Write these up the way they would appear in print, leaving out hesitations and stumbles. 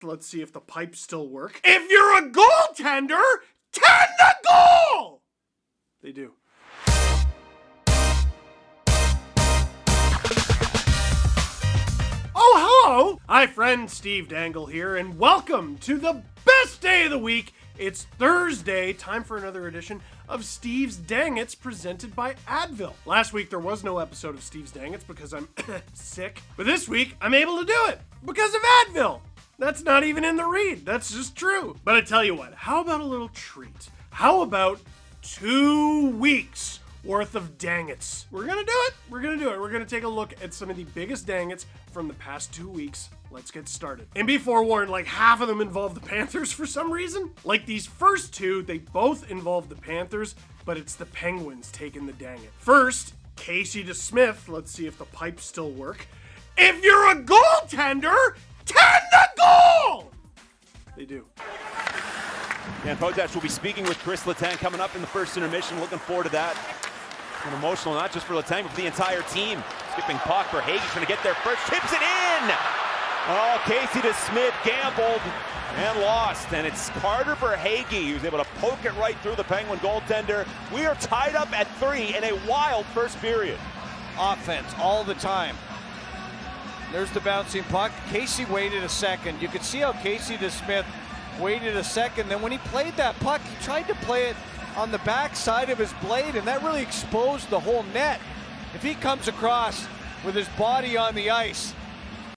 Let's see if the pipes still work. If you're a goaltender, tend the goal! They do. Oh, hello! Hi, friend, Steve Dangle here, and welcome to the best day of the week. It's Thursday, time for another edition of Steve's Dang It's presented by Advil. Last week there was no episode of Steve's Dang It's because I'm sick, but this week I'm able to do it because of Advil. That's not even in the read, that's just true. But I tell you what, how about a little treat? How about 2 weeks worth of Dang It's? We're gonna do it. We're gonna take a look at some of the biggest Dang It's from the past 2 weeks. Let's get started. And be forewarned, like half of them involve the Panthers for some reason. Like these first two, they both involve the Panthers, but it's the Penguins taking the Dang It. First, Casey DeSmith. Let's see if the pipes still work. If you're a goaltender, tend the goal! They do. And Potash will be speaking with Chris Letang coming up in the first intermission. Looking forward to that. And emotional, not just for Letang, but for the entire team. Skipping puck for Hage's going to get there first. Tips it in! Oh, Casey DeSmith gambled and lost. And it's Carter Verhaeghe who's able to poke it right through the Penguin goaltender. We are tied up at 3 in a wild first period. Offense all the time. There's the bouncing puck. Casey waited a second. You could see how Casey DeSmith waited a second. Then when he played that puck, he tried to play it on the back side of his blade, and that really exposed the whole net. If he comes across with his body on the ice.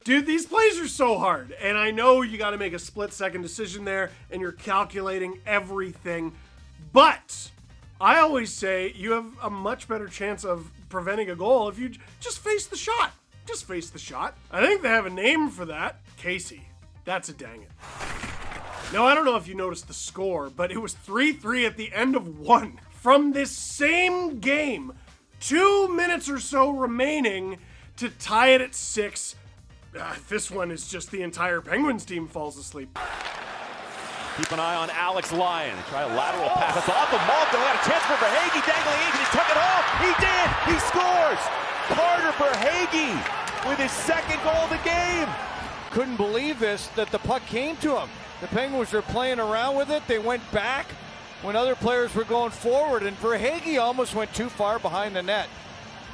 Dude, these plays are so hard, and I know you got to make a split-second decision there, and you're calculating everything, but I always say you have a much better chance of preventing a goal if you just face the shot. Just face the shot. I think they have a name for that. Casey. That's a dang it. Now, I don't know if you noticed the score, but it was 3-3 at the end of 1. From this same game, 2 minutes or so remaining to tie it at 6. This one is just the entire Penguins team falls asleep. Keep an eye on Alex Lyon. Try a lateral pass. It's off of Malkin. We got a chance for Verhaeghe. Dangling agent. He took it off. He did. He scores. Carter Verhaeghe with his second goal of the game. Couldn't believe this, that the puck came to him. The Penguins were playing around with it. They went back when other players were going forward, and Verhaeghe almost went too far behind the net.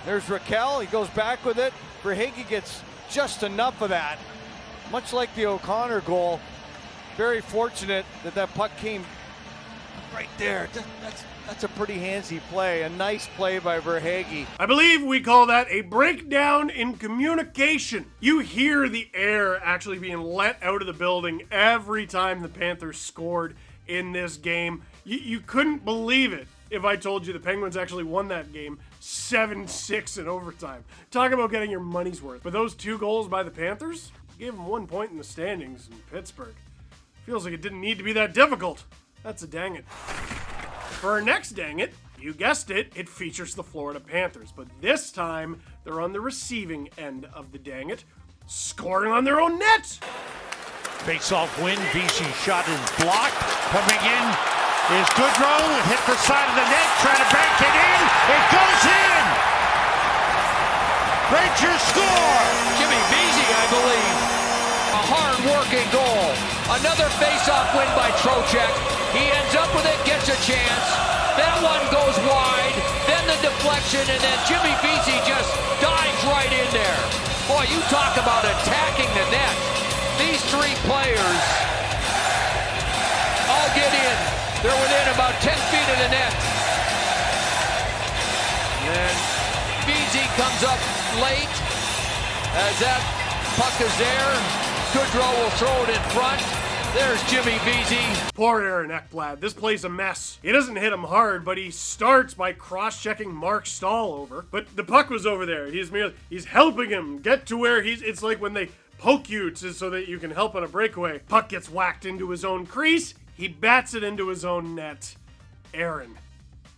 There's Raquel. He goes back with it. Verhaeghe gets just enough of that. Much like the O'Connor goal, very fortunate that that puck came right there. That's a pretty handsy play. A nice play by Verhaeghe. I believe we call that a breakdown in communication. You hear the air actually being let out of the building every time the Panthers scored in this game. You couldn't believe it if I told you the Penguins actually won that game 7-6 in overtime. Talk about getting your money's worth. But those 2 goals by the Panthers gave them 1 point in the standings in Pittsburgh. Feels like it didn't need to be that difficult. That's a dang it. For our next dang it, you guessed it, it features the Florida Panthers. But this time, they're on the receiving end of the dang it, scoring on their own net. Face-off win, VC shot is blocked. Coming in is Goodrow, hit the side of the net, trying to bank it in. It goes in! Rangers score! Jimmy Vesey, I believe. A hard-working goal. Another face-off win by Trocheck. He ends up with it, gets a chance. That one goes wide. Then the deflection, and then Jimmy Vesey just dives right in there. Boy, you talk about attacking the net. These 3 players all get in. They're within about 10 feet of the net. Then Vesey comes up late. As that puck is there, Goodrow will throw it in front. There's Jimmy Vesey. Poor Aaron Ekblad. This play's a mess. He doesn't hit him hard, but he starts by cross-checking Mark Stahl over. But the puck was over there. He's helping him get to where it's like when they poke you so that you can help on a breakaway. Puck gets whacked into his own crease. He bats it into his own net. Aaron,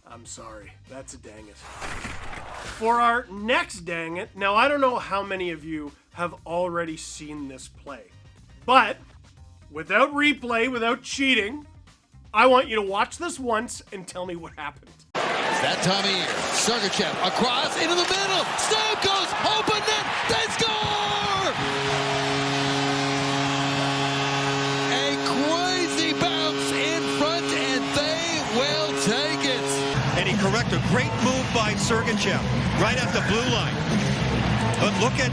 I'm sorry. That's a dang it. For our next dang it, now I don't know how many of you have already seen this play, but without replay, without cheating, I want you to watch this once and tell me what happened. It's that time of year. Sergachev across into the middle. Stamkos, open net. They score! correct. A great move by Sergachev right at the blue line. But look at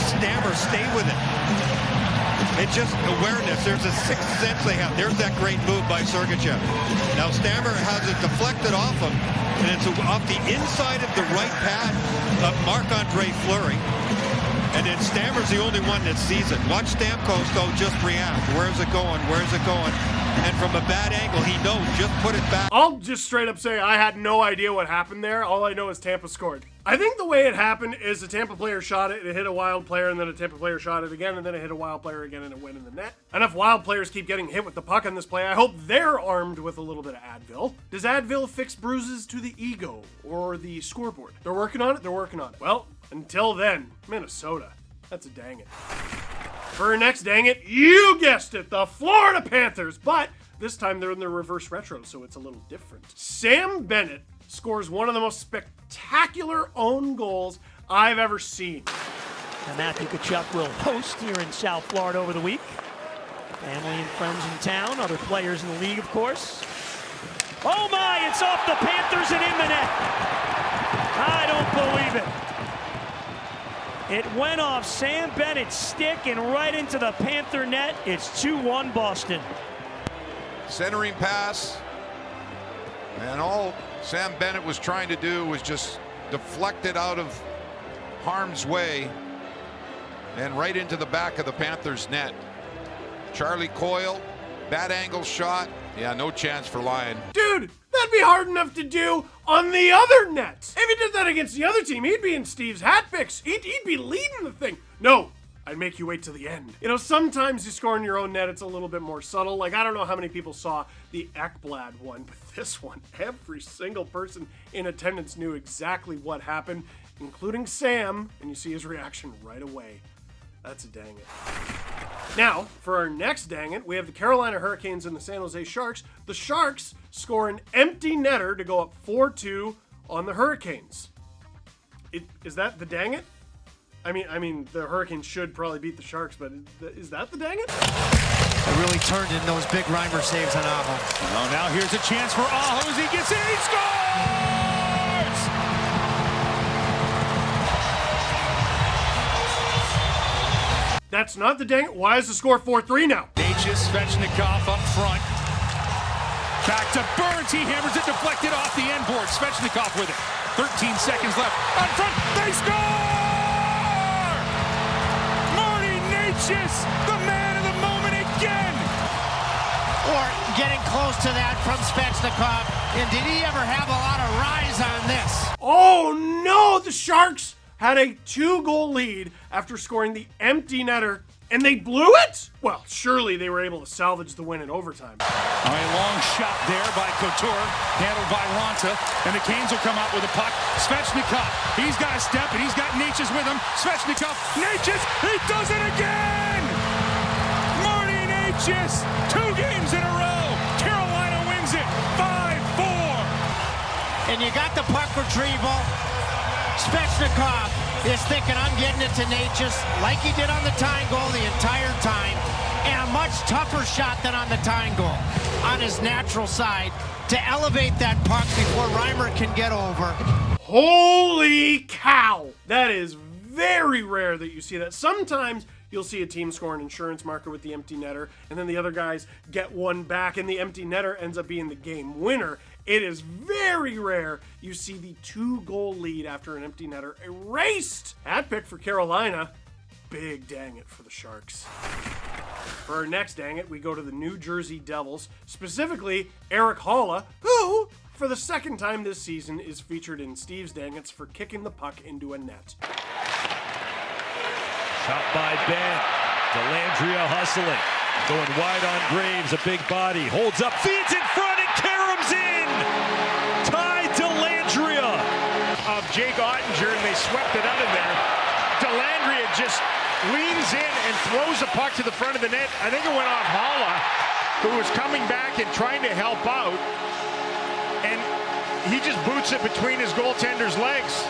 Stammer, stay with it. It's just awareness. There's a sixth sense they have. There's that great move by Sergachev. Now Stammer has it deflected off him, and it's off the inside of the right pad of Marc-Andre Fleury. And then Stammer's the only one that sees it. Watch Stamkos, though, just react. Where's it going? Where's it going? And from a bad angle, he knows. Just put it back. I'll just straight up say I had no idea what happened there. All I know is Tampa scored. I think the way it happened is a Tampa player shot it hit a Wild player, and then a Tampa player shot it again, and then it hit a Wild player again, and it went in the net. Enough Wild players keep getting hit with the puck on this play. I hope they're armed with a little bit of Advil. Does Advil fix bruises to the ego or the scoreboard? They're working on it. They're working on it. Well, until then, Minnesota. That's a dang it. For our next dang it, you guessed it, the Florida Panthers. But this time they're in their reverse retro, so it's a little different. Sam Bennett scores one of the most spectacular own goals I've ever seen. And Matthew Tkachuk will host here in South Florida over the week. Family and friends in town, other players in the league, of course. Oh my, it's off the Panthers and in the net. I don't believe it. It went off Sam Bennett's stick and right into the Panther net. It's 2-1 Boston. Centering pass. And all Sam Bennett was trying to do was just deflect it out of harm's way and right into the back of the Panthers net. Charlie Coyle, bad angle shot. Yeah, no chance for Lyon. Dude, that'd be hard enough to do on the other net. If he did that against the other team, he'd be in Steve's hat picks. He'd be leading the thing. No, I'd make you wait till the end. You know, sometimes you score in your own net, it's a little bit more subtle. Like, I don't know how many people saw the Ekblad one, but this one, every single person in attendance knew exactly what happened, including Sam, and you see his reaction right away. That's a dang it. Now, for our next dang it, we have the Carolina Hurricanes and the San Jose Sharks. The Sharks score an empty netter to go up 4-2 on the Hurricanes. Is that the dang it? I mean, the Hurricanes should probably beat the Sharks, but is that the dang it? It really turned in those big Reimer saves on Aho. Oh, now here's a chance for Aho as he gets in. He scores! That's not the dang it. Why is the score 4-3 now? Natchez, Svechnikov up front. Back to Burns. He hammers it deflected off the end board. Svechnikov with it. 13 seconds left. On front. They score! Marty Natchez, the man of the moment again. Or getting close to that from Svechnikov. And did he ever have a lot of rise on this? Oh no, the Sharks had a 2-goal lead after scoring the empty netter, and they blew it? Well, surely they were able to salvage the win in overtime. All right, long shot there by Couture, handled by Ronta, and the Canes will come out with a puck. Svechnikov, he's got a step, and he's got Natchez with him. Svechnikov, Natchez, he does it again! Marty Natchez, 2 games in a row. Carolina wins it, 5-4. And you got the puck retrieval. Svechnikov is thinking, I'm getting it to Natchez, like he did on the tying goal the entire time, and a much tougher shot than on the tying goal. On his natural side, to elevate that puck before Reimer can get over. Holy cow! That is very rare that you see that. Sometimes you'll see a team score an insurance marker with the empty netter, and then the other guys get one back, and the empty netter ends up being the game winner. It is very rare you see the 2-goal lead after an empty netter erased. Hat pick for Carolina. Big dang it for the Sharks. For our next dang it, we go to the New Jersey Devils, specifically Erik Haula, who, for the second time this season, is featured in Steve's dang it's for kicking the puck into a net. Shot by Ben. Dellandrea hustling. Going wide on Graves, a big body. Holds up, feeds in front, and Karem's in! Ty Dellandrea. Of Jake Ottinger, and they swept it out of there. Dellandrea just leans in and throws the puck to the front of the net. I think it went off Haula, who was coming back and trying to help out. And he just boots it between his goaltender's legs.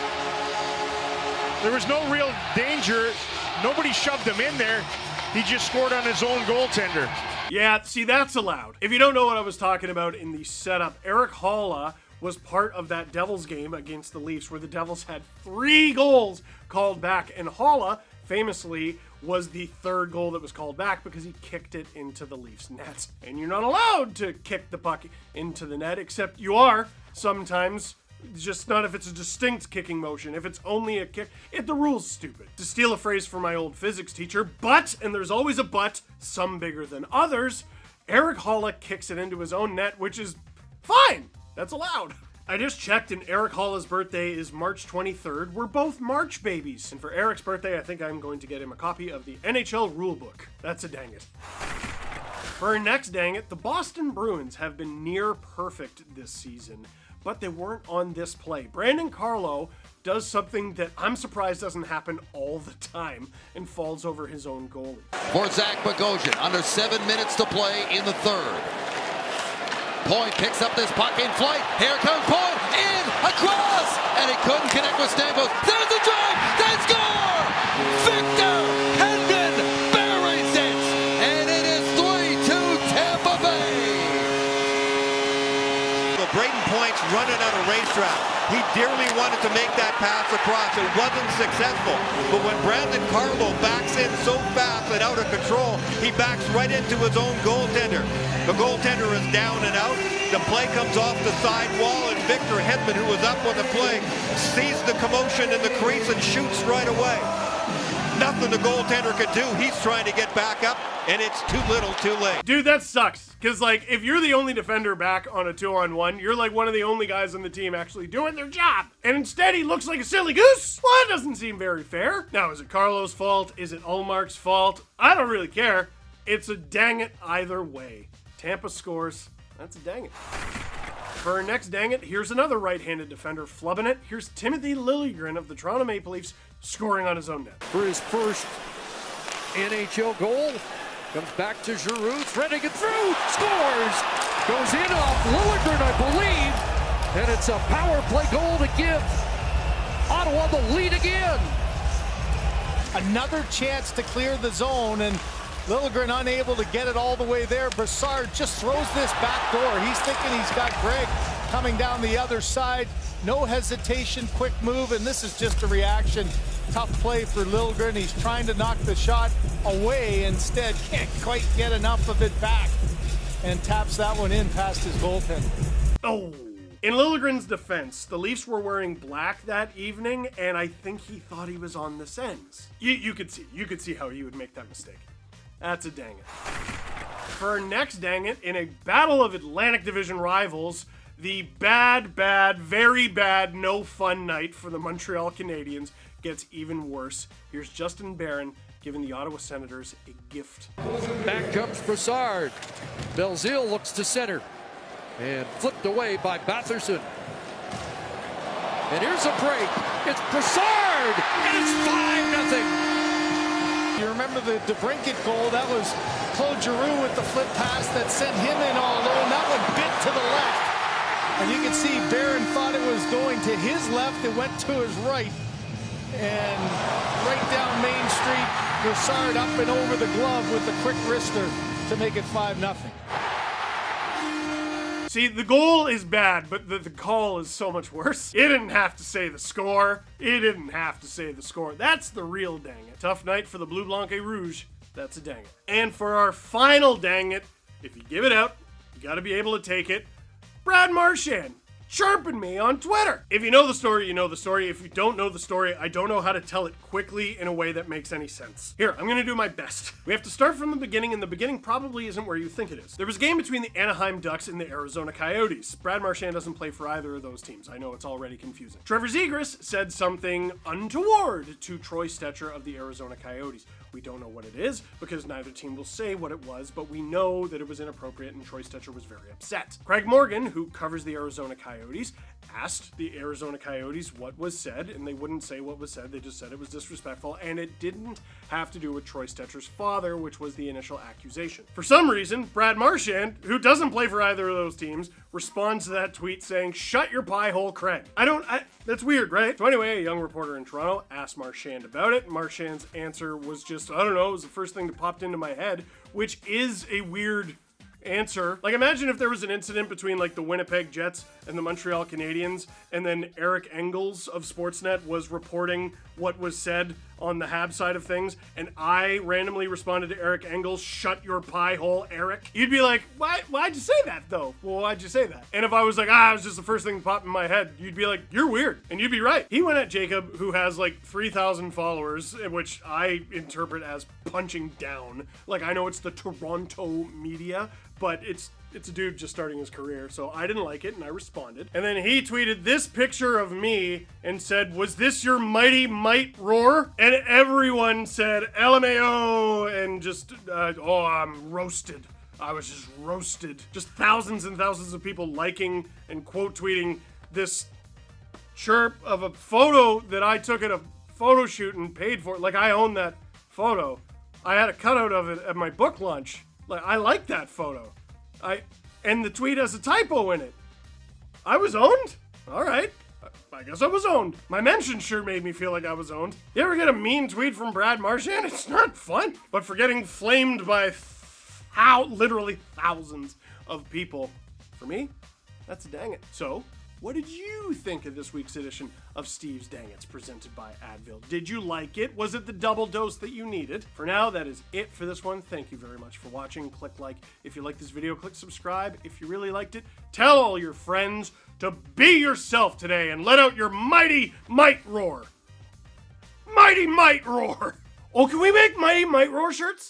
There was no real danger. Nobody shoved him in there. He just scored on his own goaltender. Yeah, see, that's allowed. If you don't know what I was talking about in the setup, Erik Haula was part of that Devils game against the Leafs where the Devils had 3 goals called back, and Haula famously was the 3rd goal that was called back because he kicked it into the Leafs nets. And you're not allowed to kick the puck into the net, except you are sometimes, just not if it's a distinct kicking motion. If it's only a kick, the rule's stupid. To steal a phrase from my old physics teacher, but, and there's always a but, some bigger than others, Erik Haula kicks it into his own net, which is fine. That's allowed. I just checked, and Erik Haula's birthday is March 23rd. We're both March babies. And for Eric's birthday, I think I'm going to get him a copy of the NHL rulebook. That's a dang it. For our next dang it, the Boston Bruins have been near perfect this season, but they weren't on this play. Brandon Carlo does something that I'm surprised doesn't happen all the time and falls over his own goalie. For Zach Bogosian, under 7 minutes to play in the 3rd. Point picks up this puck in flight. Here comes Point, in, across, and he couldn't connect with Stamkos. There's the drive, they score! Victor Hedman buries it, and it is 3-2 Tampa Bay. Well, Braden Point's running on a racetrack. He dearly wanted to make that pass across. It wasn't successful. But when Brandon Carlo backs in so fast and out of control, he backs right into his own goaltender. The goaltender is down and out. The play comes off the side wall, and Victor Hedman, who was up on the play, sees the commotion in the crease and shoots right away. Nothing the goaltender could do. He's trying to get back up, and it's too little too late. Dude, that sucks. Because, like, if you're the only defender back on a 2-on-1, you're like one of the only guys on the team actually doing their job. And instead, he looks like a silly goose? Well, that doesn't seem very fair. Now, is it Carlo's fault? Is it Ullmark's fault? I don't really care. It's a dang it either way. Tampa scores. That's a dang it. For our next dang it, here's another right-handed defender flubbing it. Here's Timothy Liljegren of the Toronto Maple Leafs scoring on his own net. For his first NHL goal, comes back to Giroux, threading it through, scores! Goes in off Liljegren, I believe, and it's a power play goal to give Ottawa the lead again. Another chance to clear the zone, and Liljegren unable to get it all the way there. Brassard just throws this back door. He's thinking he's got Greg coming down the other side. No hesitation, quick move, and this is just a reaction. Tough play for Liljegren. He's trying to knock the shot away. Instead, can't quite get enough of it back and taps that one in past his goaltender. Oh. In Liljegren's defense, the Leafs were wearing black that evening, and I think he thought he was on the Sens. You could see how he would make that mistake. That's a dang it. For our next dang it, in a battle of Atlantic Division rivals, the bad, very bad, no fun night for the Montreal Canadiens gets even worse. Here's Justin Barron giving the Ottawa Senators a gift. Back comes Brassard. Belzile looks to center and flipped away by Batherson. And here's a break. It's Brassard, and it's 5-0. You remember the DeBrincat goal? That was Claude Giroux with the flip pass that sent him in all alone. That one bit to the left. And you can see Barron thought it was going to his left. It went to his right. And right down Main Street, Brassard up and over the glove with the quick wrister to make it 5-0. See, the goal is bad, but the call is so much worse. It didn't have to say the score. That's the real dang it. Tough night for the Bleu Blanc et Rouge. That's a dang it. And for our final dang it, if you give it out, you gotta be able to take it. Brad Marchand chirping me on Twitter. If you know the story, you know the story. If you don't know the story, I don't know how to tell it quickly in a way that makes any sense. Here, I'm gonna do my best. We have to start from the beginning, and the beginning probably isn't where you think it is. There was a game between the Anaheim Ducks and the Arizona Coyotes. Brad Marchand doesn't play for either of those teams. I know it's already confusing. Trevor Zegras said something untoward to Troy Stecher of the Arizona Coyotes. We don't know what it is because neither team will say what it was, but we know that it was inappropriate and Troy Stecher was very upset. Craig Morgan, who covers the Arizona Coyotes, asked the Arizona Coyotes what was said, and they wouldn't say what was said. They just said it was disrespectful, and it didn't have to do with Troy Stecher's father, which was the initial accusation. For some reason, Brad Marchand, who doesn't play for either of those teams, responds to that tweet saying, "Shut your pie hole, Craig." That's weird, right? So anyway, a young reporter in Toronto asked Marchand about it. Marchand's answer was just, I don't know, it was the first thing that popped into my head, which is a weird answer. Like, imagine if there was an incident between like the Winnipeg Jets and the Montreal Canadiens, and then Eric Engels of Sportsnet was reporting what was said on the Habs side of things, and I randomly responded to Eric Engels, "Shut your pie hole, Eric." You'd be like, why'd you say that though? Well, why'd you say that? And if I was like, it was just the first thing that popped in my head, you'd be like, you're weird. And you'd be right. He went at Jacob, who has like 3,000 followers, which I interpret as punching down. Like, I know it's the Toronto media, but it's a dude just starting his career, so I didn't like it, and I responded. And then he tweeted this picture of me and said, "Was this your mighty might roar?" And everyone said, LMAO, and just, I'm roasted. I was just roasted. Just thousands and thousands of people liking and quote tweeting this chirp of a photo that I took at a photo shoot and paid for. Like, I own that photo. I had a cutout of it at my book launch. Like, I like that photo. And the tweet has a typo in it. I was owned? All right. I guess I was owned. My mention sure made me feel like I was owned. You ever get a mean tweet from Brad Marchand? It's not fun. But for getting flamed by literally thousands of people, for me, that's a dang it. So, what did you think of this week's edition of Steve's Dang It's presented by Advil? Did you like it? Was it the double dose that you needed? For now, that is it for this one. Thank you very much for watching. Click like if you like this video. Click subscribe if you really liked it. Tell all your friends to be yourself today and let out your mighty might roar. Mighty might roar. Oh, can we make mighty might roar shirts?